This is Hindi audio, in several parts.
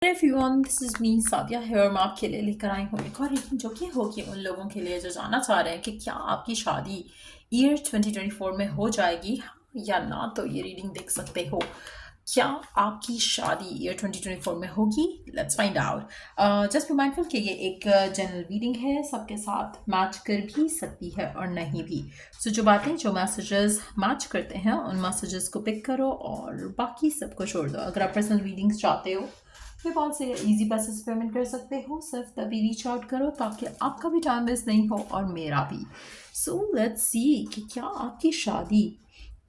Everyone, this is me Sadia है और मैं आपके लिए लेकर आई हूँ एक और रीडिंग जो कि होगी उन लोगों के लिए जो जानना चाह रहे हैं कि क्या आपकी शादी ईयर 2024 में हो जाएगी, हाँ या ना। तो ये रीडिंग देख सकते हो। क्या आपकी शादी ईयर 2024 में होगी? Let's find out. Just be mindful कि ये एक जनरल रीडिंग है, सबके साथ मैच कर भी सकती है और नहीं भी। सो जो बातें जो मैसेजेस मैच करते हैं उन मैसेजेस को पिक करो और बाकी सबको छोड़ दो। अगर आप पर्सनल रीडिंग्स चाहते हो पेपाल से इजी पैसे से पेमेंट कर सकते हो। सिर्फ तभी रीच आउट करो ताकि आपका भी टाइम वेस्ट नहीं हो और मेरा भी। सो लेट्स सी कि क्या आपकी शादी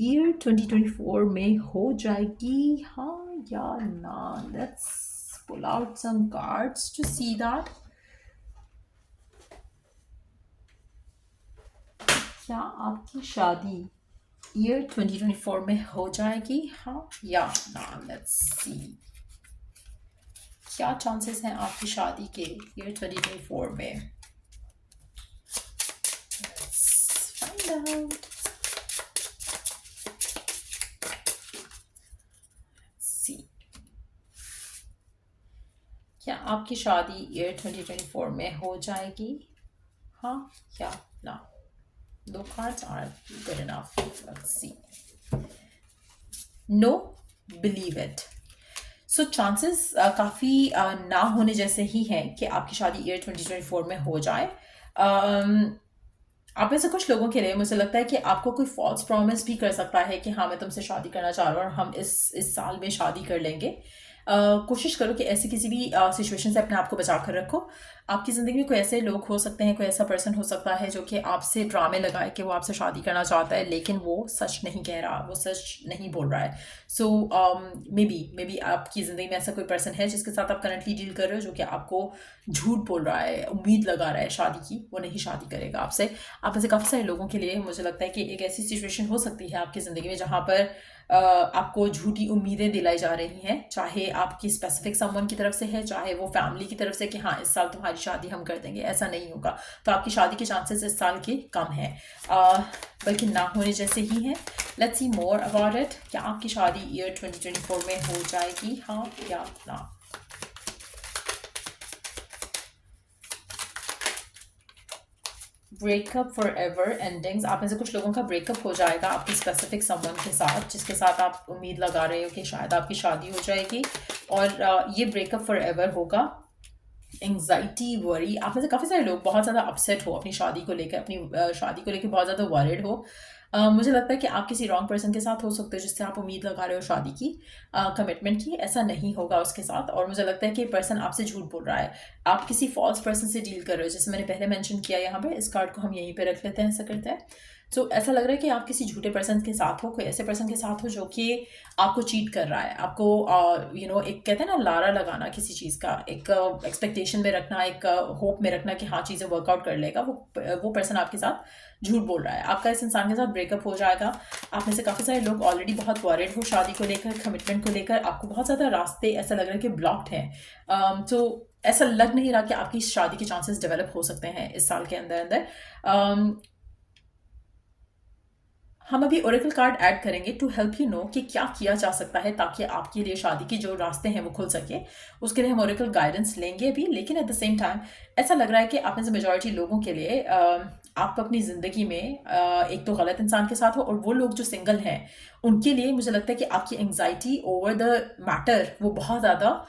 ईयर 2024 में हो जाएगी, हाँ या ना। Let's pull out some cards to see that. क्या आपकी शादी ईयर 2024 में हो जाएगी, हाँ या ना। लेट्स सी क्या चांसेस हैं आपकी शादी के ईयर 2024 में। Find out. See. क्या आपकी शादी ईयर 2024 में हो जाएगी, हाँ या ना। दो cards are good enough. Let's see. No, believe it. So chances काफ़ी ना होने जैसे ही हैं कि आपकी शादी ईयर 2024 में हो जाए। आप में से कुछ लोगों के लिए मुझे लगता है कि आपको कोई फॉल्स प्रॉमिस भी कर सकता है कि हाँ मैं तुमसे शादी करना चाह रहा हूँ और हम इस साल में शादी कर लेंगे। कोशिश करो कि ऐसी किसी भी सिचुएशन से अपने आप को बचा कर रखो। आपकी ज़िंदगी में कोई ऐसे लोग हो सकते हैं, कोई ऐसा पर्सन हो सकता है जो कि आपसे ड्रामे लगाए कि वो आपसे शादी करना चाहता है, लेकिन वो सच नहीं कह रहा, वो सच नहीं बोल रहा है। सो मे बी आपकी ज़िंदगी में ऐसा कोई पर्सन है जिसके साथ आप करंटली डील कर रहे हो, जो कि आपको झूठ बोल रहा है, उम्मीद लगा रहा है शादी की, वो नहीं शादी करेगा आपसे। आप में से काफ़ी सारे लोगों के लिए मुझे लगता है कि एक ऐसी सिचुएशन हो सकती है आपकी ज़िंदगी में जहाँ पर आपको झूठी उम्मीदें दिलाई जा रही हैं, चाहे आपकी स्पेसिफिक समवन की तरफ से है, चाहे वो फैमिली की तरफ से कि हाँ इस साल तुम्हारी शादी हम कर देंगे। ऐसा नहीं होगा। तो आपकी शादी के चांसेस इस साल के कम हैं, बल्कि ना होने जैसे ही हैं। Let's see more about it. क्या आपकी शादी ईयर 2024 में हो जाएगी, हाँ या ना। Breakup for ever endings. आप में से कुछ लोगों का ब्रेकअप हो जाएगा आपकी स्पेसिफिक समवन के साथ, जिसके साथ आप उम्मीद लगा रहे हो कि शायद आपकी शादी हो जाएगी, और ये ब्रेकअप फॉर एवर होगा। एंग्जाइटी, वरी, आप में से काफ़ी सारे लोग बहुत ज़्यादा अपसेट हो अपनी शादी को लेकर, अपनी शादी को लेकर बहुत ज़्यादा वरिड हो। मुझे लगता है कि आप किसी रॉन्ग पर्सन के साथ हो सकते हो जिससे आप उम्मीद लगा रहे हो शादी की, कमिटमेंट की। ऐसा नहीं होगा उसके साथ, और मुझे लगता है कि पर्सन आपसे झूठ बोल रहा है। आप किसी फॉल्स पर्सन से डील कर रहे हो, जैसे मैंने पहले मेंशन किया। यहाँ पे इस कार्ड को हम यहीं पे रख लेते हैं, ऐसा करते हैं। तो ऐसा लग रहा है कि आप किसी झूठे पर्सन के साथ हो, कोई ऐसे पर्सन के साथ हो जो कि आपको चीट कर रहा है, आपको एक कहते हैं ना लारा लगाना किसी चीज़ का, एक एक्सपेक्टेशन में रखना, एक होप में रखना कि हाँ चीज़ें वर्कआउट कर लेगा। वो पर्सन आपके साथ झूठ बोल रहा है। आपका इस इंसान के साथ ब्रेकअप हो जाएगा। आप में से काफ़ी सारे लोग ऑलरेडी बहुत वॉरिड हो शादी को लेकर, कमिटमेंट को लेकर। आपको बहुत ज़्यादा रास्ते ऐसा लग रहा है कि ब्लॉक्ड हैं। तो ऐसा लग नहीं रहा कि आपकी शादी के चांसेस डेवलप हो सकते हैं इस साल के अंदर अंदर। हम अभी ओरेकल कार्ड ऐड करेंगे टू हेल्प यू नो कि क्या किया जा सकता है ताकि आपके लिए शादी के जो रास्ते हैं वो खुल सके। उसके लिए हम ओरेकल गाइडेंस लेंगे अभी, लेकिन एट द सेम टाइम ऐसा लग रहा है कि आप में से मेजॉरिटी लोगों के लिए आप अपनी ज़िंदगी में एक तो गलत इंसान के साथ हो, और वो लोग जो सिंगल हैं उनके लिए मुझे लगता है कि आपकी एंग्जाइटी ओवर द मैटर वो बहुत ज़्यादा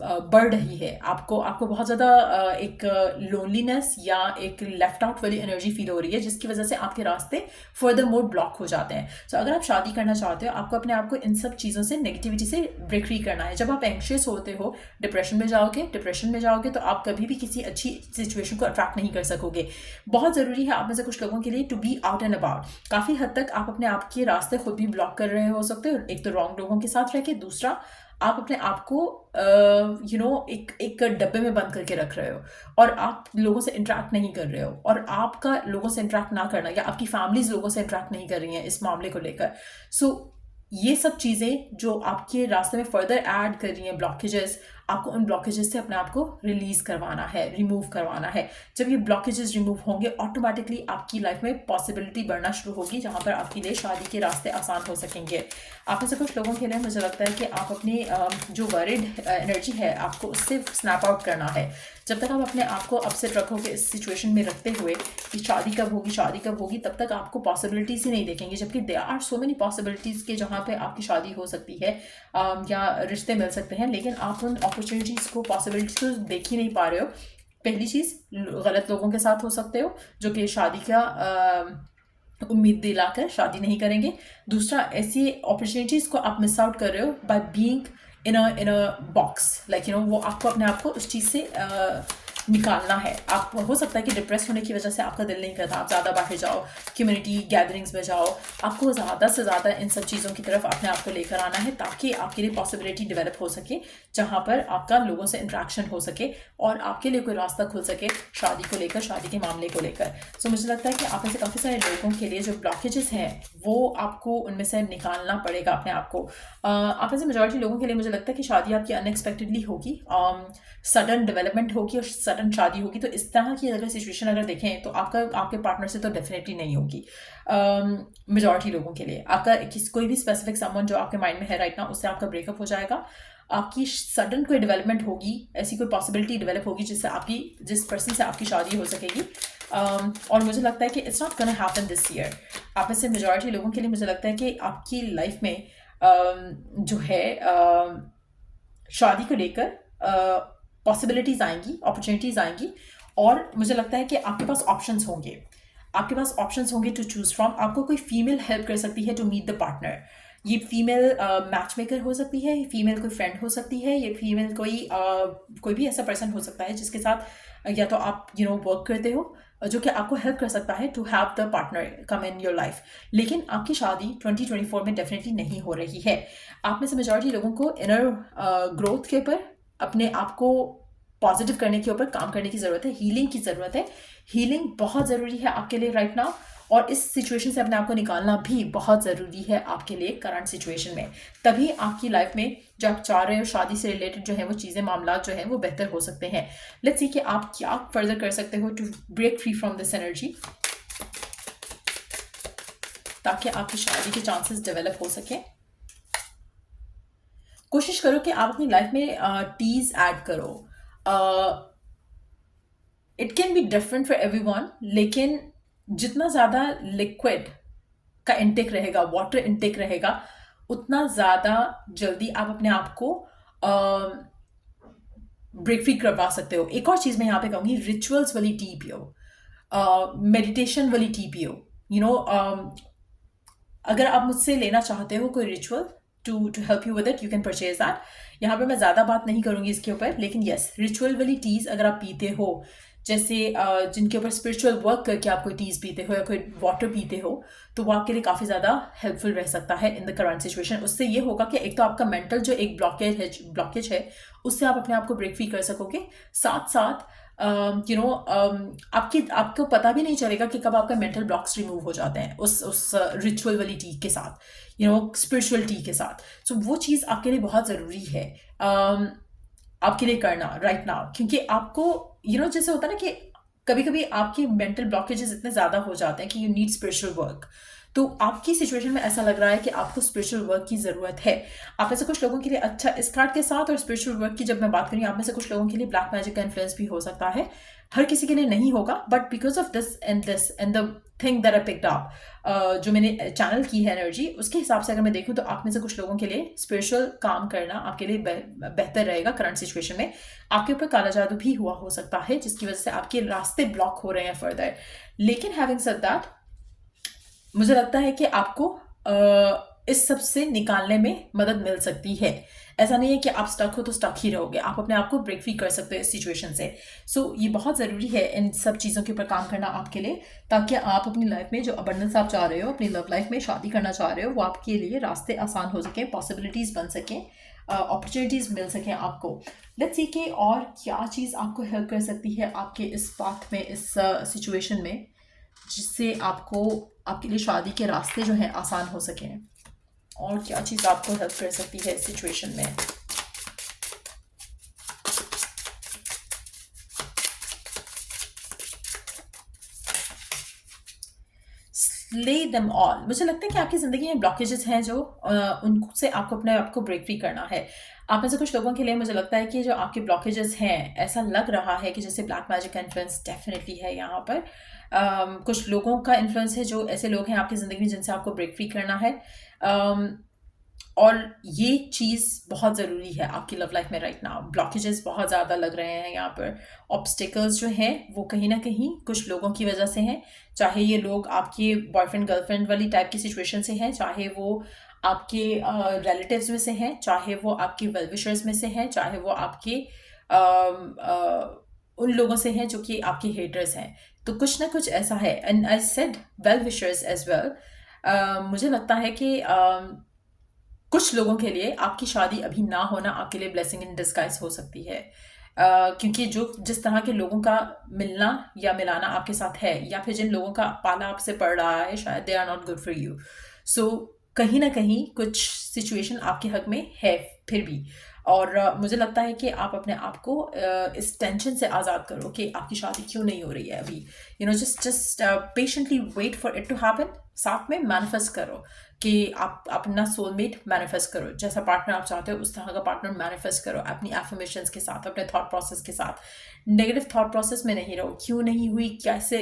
बढ़ रही है। आपको आपको बहुत ज़्यादा एक लोनलीनेस या एक लेफ्ट आउट वाली एनर्जी फील हो रही है, जिसकी वजह से आपके रास्ते फर्दर मोर ब्लॉक हो जाते हैं। तो अगर आप शादी करना चाहते हो, आपको अपने आप को इन सब चीज़ों से, नेगेटिविटी से ब्रेक फ्री करना है। जब आप एंग्शियस होते हो, डिप्रेशन में जाओगे तो आप कभी भी किसी अच्छी सिचुएशन को अट्रैक्ट नहीं कर सकोगे। बहुत ज़रूरी है आप में से कुछ लोगों के लिए to be out and about. काफ़ी हद तक आप अपने आप के रास्ते खुद भी ब्लॉक कर रहे हो सकते हो, एक तो रॉन्ग लोगों के साथ रह के, दूसरा आप अपने आप को एक डब्बे में बंद करके रख रहे हो, और आप लोगों से इंटरेक्ट नहीं कर रहे हो, और आपका लोगों से इंटरेक्ट ना करना, या आपकी फैमिलीज लोगों से इंटरेक्ट नहीं कर रही हैं इस मामले को लेकर। सो ये सब चीज़ें जो आपके रास्ते में फर्दर ऐड कर रही हैं ब्लॉकेजेस, आपको उन ब्लॉकेजेस से अपने आप को रिलीज करवाना है, रिमूव करवाना है। जब ये ब्लॉकेजेस रिमूव होंगे, ऑटोमेटिकली आपकी लाइफ में पॉसिबिलिटी बढ़ना शुरू होगी, जहाँ पर आपके लिए शादी के रास्ते आसान हो सकेंगे। आप में से कुछ लोगों के लिए मुझे लगता है कि आप अपनी जो वरिड एनर्जी है, आपको उससे स्नैप आउट करना है। जब तक आप अपने आप को अपसेट रखोगे इस सिचुएशन में रखते हुए कि शादी कब होगी, शादी कब होगी, तब तक आपको पॉसिबिलिटीज ही नहीं देखेंगे। जबकि there are so many possibilities के जहाँ पे आपकी शादी हो सकती है या रिश्ते मिल सकते हैं, लेकिन आप उन अपॉर्चुनिटीज़ को, पॉसिबिलिटीज को देख ही नहीं पा रहे हो। पहली चीज़, गलत लोगों के साथ हो सकते हो जो कि शादी का उम्मीद दिलाकर शादी नहीं करेंगे। दूसरा, ऐसी अपॉर्चुनिटीज़ को आप मिस आउट कर रहे हो by being in a box, like वो आपको अपने आप को उस चीज़ से निकालना है। आप हो सकता है कि डिप्रेस होने की वजह से आपका दिल नहीं करता, आप ज़्यादा बाहर जाओ, कम्युनिटी गैदरिंग्स में जाओ। आपको ज़्यादा से ज़्यादा इन सब चीज़ों की तरफ अपने आप को लेकर आना है, ताकि आपके लिए पॉसिबिलिटी डेवलप हो सके, जहाँ पर आपका लोगों से इंट्रैक्शन हो सके और आपके लिए कोई रास्ता खुल सके शादी को लेकर, शादी के मामले को लेकर। सो मुझे लगता है कि आप में से काफ़ी सारे लोगों के लिए जो ब्लॉकेजेस हैं, वो आपको उनमें से निकालना पड़ेगा अपने आप को। आप में से मेजॉरिटी लोगों के लिए मुझे लगता है कि शादी आपकी अनएक्सपेक्टेडली होगी, सडन डेवलपमेंट होगी और सडन शादी होगी। तो इस तरह की अगर सिचुएशन अगर देखें तो आपके पार्टनर से तो डेफिनेटली नहीं होगी। मेजॉरिटी लोगों के लिए आपका कोई भी स्पेसिफिक समवन जो आपके माइंड में है राइट नाउ, उससे आपका ब्रेकअप हो जाएगा। आपकी सडन कोई डेवलपमेंट होगी, ऐसी कोई पॉसिबिलिटी डेवलप होगी जिससे जिस पर्सन से आपकी शादी हो सकेगी। और मुझे लगता है कि it's not gonna happen this year. आप में से मेजॉरिटी लोगों के लिए मुझे लगता है कि आपकी लाइफ में जो है शादी को लेकर पॉसिबिलिटीज़ आएंगी, अपॉर्चुनिटीज़ आएंगी, और मुझे लगता है कि आपके पास ऑप्शंस होंगे, टू चूज़ फ्रॉम। आपको कोई फीमेल हेल्प कर सकती है टू मीट द पार्टनर। ये फीमेल मैच मेकर हो सकती है, फीमेल कोई फ्रेंड हो सकती है, ये फीमेल कोई भी ऐसा पर्सन हो सकता है जिसके साथ या तो आप वर्क करते हो, जो कि आपको हेल्प कर सकता है to have the partner come in your life. लेकिन आपकी शादी 2024 में डेफिनेटली नहीं हो रही है। आप में से मेजॉरिटी लोगों को इनर ग्रोथ के ऊपर, अपने आप को पॉजिटिव करने के ऊपर काम करने की ज़रूरत है, हीलिंग की ज़रूरत है। हीलिंग बहुत ज़रूरी है आपके लिए राइट नाउ, और इस सिचुएशन से अपने आप को निकालना भी बहुत ज़रूरी है आपके लिए करंट सिचुएशन में। तभी आपकी लाइफ में जो आप चाह रहे हो, शादी से रिलेटेड जो है वो चीज़ें, मामला जो है वो बेहतर हो सकते हैं। लेट्स सी कि आप क्या फर्दर कर सकते हो to break free from this energy, ताकि आपकी शादी के चांसेस डेवलप हो सके। कोशिश करो कि आप अपनी लाइफ में टीज ऐड करो। It can be different for everyone, लेकिन जितना ज़्यादा लिक्विड का इंटेक रहेगा, वाटर इंटेक रहेगा, उतना ज़्यादा जल्दी आप अपने आप को ब्रेक फ्री करवा सकते हो। एक और चीज़ मैं यहाँ पे कहूँगी, रिचुअल्स वाली टी पियो, मेडिटेशन वाली टी पियो। अगर आप मुझसे लेना चाहते हो कोई ritual to help you with it, you can purchase that. यहाँ पे मैं ज़्यादा बात नहीं करूँगी इसके ऊपर, लेकिन यस, रिचुअल वाली टीज़ अगर आप पीते हो, जैसे जिनके ऊपर स्पिरिचुअल वर्क करके आप कोई टीज़ पीते हो या कोई वाटर पीते हो, तो वो आपके लिए काफ़ी ज़्यादा हेल्पफुल रह सकता है इन द करंट सिचुएशन। उससे ये होगा कि एक तो आपका मेंटल जो एक ब्लॉकेज है उससे आप अपने आप को ब्रेक फ्री कर सकोगे। साथ साथ आपको पता भी नहीं चलेगा कि कब आपका मेंटल ब्लॉक्स रिमूव हो जाते हैं उस रिचुअल वाली टी के साथ, स्पिरिचुअल टी के साथ। सो वो चीज़ आपके लिए बहुत ज़रूरी है आपके लिए करना राइट नाउ, क्योंकि आपको जैसे होता है ना कि कभी कभी आपके मेंटल ब्लॉकेजेस इतने ज़्यादा हो जाते हैं कि यू नीड स्पिरिचुअल वर्क। तो आपकी सिचुएशन में ऐसा लग रहा है कि आपको स्पिरिचुअल वर्क की ज़रूरत है। आप में से कुछ लोगों के लिए, अच्छा, इस कार्ड के साथ और स्पिरिचुअल वर्क की जब मैं बात करूँ, आप में से कुछ लोगों के लिए ब्लैक मैजिक का इन्फ्लुएंस भी हो सकता है। हर किसी के लिए नहीं होगा, but because of this and the thing that I picked up, जो मैंने चैनल की है एनर्जी, उसके हिसाब से अगर मैं देखूँ तो आप में से कुछ लोगों के लिए स्पिरिचुअल काम करना आपके लिए बेहतर रहेगा करंट सिचुएशन में। आपके ऊपर काला जादू भी हुआ हो सकता है, जिसकी वजह से आपके रास्ते ब्लॉक हो रहे हैं फर्दर। लेकिन हैविंग सेड दैट, मुझे लगता है कि आपको इस सब से निकालने में मदद मिल सकती है। ऐसा नहीं है कि आप स्टक हो तो स्टक ही रहोगे, आप अपने आप को ब्रेक फ्री कर सकते हो इस सिचुएशन से। सो ये बहुत ज़रूरी है इन सब चीज़ों के ऊपर काम करना आपके लिए, ताकि आप अपनी लाइफ में जो अबंडेंस आप चाह रहे हो, अपनी लव लाइफ में शादी करना चाह रहे हो, वो आपके लिए रास्ते आसान हो सकें, पॉसिबिलिटीज़ बन सकें, अपॉर्चुनिटीज़ मिल सकें आपको। लेट्स सी कि और क्या चीज़ आपको हेल्प कर सकती है आपके इस पाथ में, इस सिचुएशन में, जिससे आपके लिए शादी के रास्ते जो हैं आसान हो सकें। और क्या चीज़ आपको हेल्प कर सकती है इस सिचुएशन में? Slay them all. मुझे लगता है कि आपकी ज़िंदगी में ब्लॉकेजेस हैं जो उनसे आपको अपने आप को ब्रेक फ्री करना है। आप में से कुछ लोगों के लिए मुझे लगता है कि जो आपके ब्लॉकेजेस हैं, ऐसा लग रहा है कि जैसे ब्लैक मैजिक का इन्फ्लुएंस डेफिनेटली है यहाँ पर। कुछ लोगों का इन्फ्लुएंस है जो ऐसे लोग हैं आपकी ज़िंदगी में जिनसे आपको ब्रेक फ्री करना है। um, और ये चीज़ बहुत ज़रूरी है आपकी लव लाइफ में राइट नाउ। ब्लॉकेजेस बहुत ज़्यादा लग रहे हैं यहाँ पर। ऑब्स्टिकल्स जो हैं वो कहीं ना कहीं कुछ लोगों की वजह से हैं, चाहे ये लोग आपके बॉयफ्रेंड गर्लफ्रेंड वाली टाइप की सिचुएशन से हैं, चाहे वो आपके रिलेटिव्स में से हैं, चाहे वो आपके वेल विशर्स में से हैं, चाहे वो आपके उन लोगों से हैं जो कि आपके हेटर्स हैं। तो कुछ ना कुछ ऐसा है। And I said well wishers as well. मुझे लगता है कि कुछ लोगों के लिए आपकी शादी अभी ना होना आपके लिए ब्लेसिंग इन डिस्गाइज हो सकती है। क्योंकि जो जिस तरह के लोगों का मिलना या मिलाना आपके साथ है, या फिर जिन लोगों का पाला आपसे पड़ रहा है, शायद they are not good for you. So कहीं ना कहीं कुछ सिचुएशन आपके हक में है फिर भी। और मुझे लगता है कि आप अपने आप को इस टेंशन से आज़ाद करो कि आपकी शादी क्यों नहीं हो रही है अभी। Just patiently wait for it to happen. साथ में मैनिफेस्ट करो कि आप अपना सोलमेट मैनिफेस्ट करो, जैसा पार्टनर आप चाहते हो उस तरह का पार्टनर मैनिफेस्ट करो, अपनी एफर्मेशंस के साथ, अपने थॉट प्रोसेस के साथ। नेगेटिव थॉट प्रोसेस में नहीं रहो, क्यों नहीं हुई, कैसे,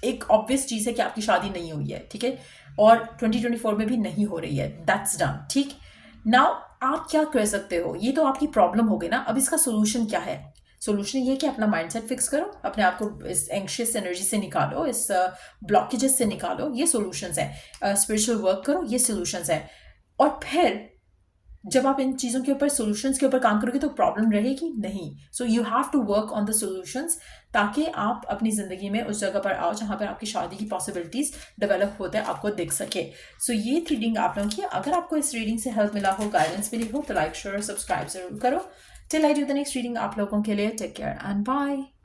एक ऑब्वियस चीज़ है कि आपकी शादी नहीं हुई है, ठीक है, और 2024 में भी नहीं हो रही है, दैट्स डन, ठीक। नाउ आप क्या कर सकते हो? ये तो आपकी प्रॉब्लम हो गई ना। अब इसका सोल्यूशन क्या है? सोल्यूशन ये है कि अपना माइंडसेट फिक्स करो, अपने आप को इस एंग्शियस एनर्जी से निकालो, इस ब्लॉकेजेस से निकालो, ये सॉल्यूशंस है। स्पिरिचुअल वर्क करो, ये सॉल्यूशंस है। और फिर जब आप इन चीज़ों के ऊपर, सॉल्यूशंस के ऊपर काम करोगे तो प्रॉब्लम रहेगी नहीं। So you have to work on the solutions, ताकि आप अपनी ज़िंदगी में उस जगह पर आओ जहाँ पर आपकी शादी की पॉसिबिलिटीज़ डेवलप होते हैं, आपको दिख सके। सो ये रीडिंग आप लोगों की। अगर आपको इस रीडिंग से हेल्प मिला हो, गाइडेंस मिली हो, तो लाइक शेयर सब्सक्राइब जरूर करो। Till I do the next reading आप लोगों के लिए टेक केयर एंड बाय।